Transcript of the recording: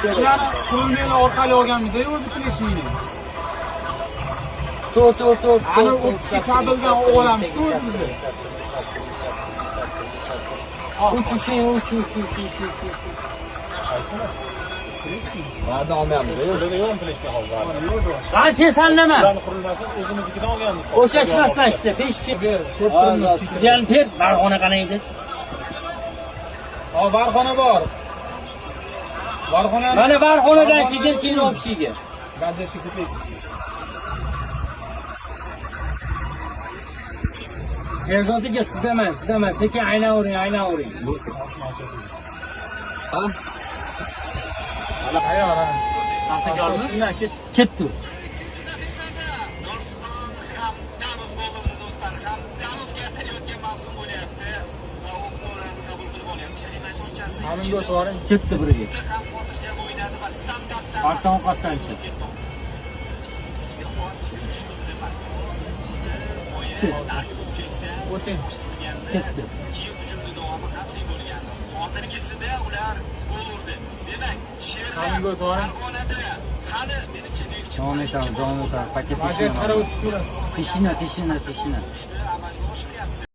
Sizlarni qurilmalar orqali olganmiz-ku o'zi pleshini. To'rt. Ana o'tishga kabeldan olamiz-ku o'zimiz. Uch. Vardı olmayapmiz. Lan sen sallama. Ularni qurilmasi o'zimiznikidan olganmiz. O'xshashmasdan işte 5 Diyelim bir barxona qanaydi. Ha, barxona bor. Barxona. Mana barxonadan keyin o'pishiga. Gardeshga ketdik. Sherzodiga sizdaman. Sekin aylanavering. Ha? Ayyor. Shundan ketdi. Hamimga o'tvoring. Ketdi biriga. Orqadan qassanchi. O'ting. Ketdi. hozirgisida ular bo'lurdi. Demak, Hamimga o'tvoring. Davom etamiz. Paket Vaziyat qara o'tib turadi. tishina.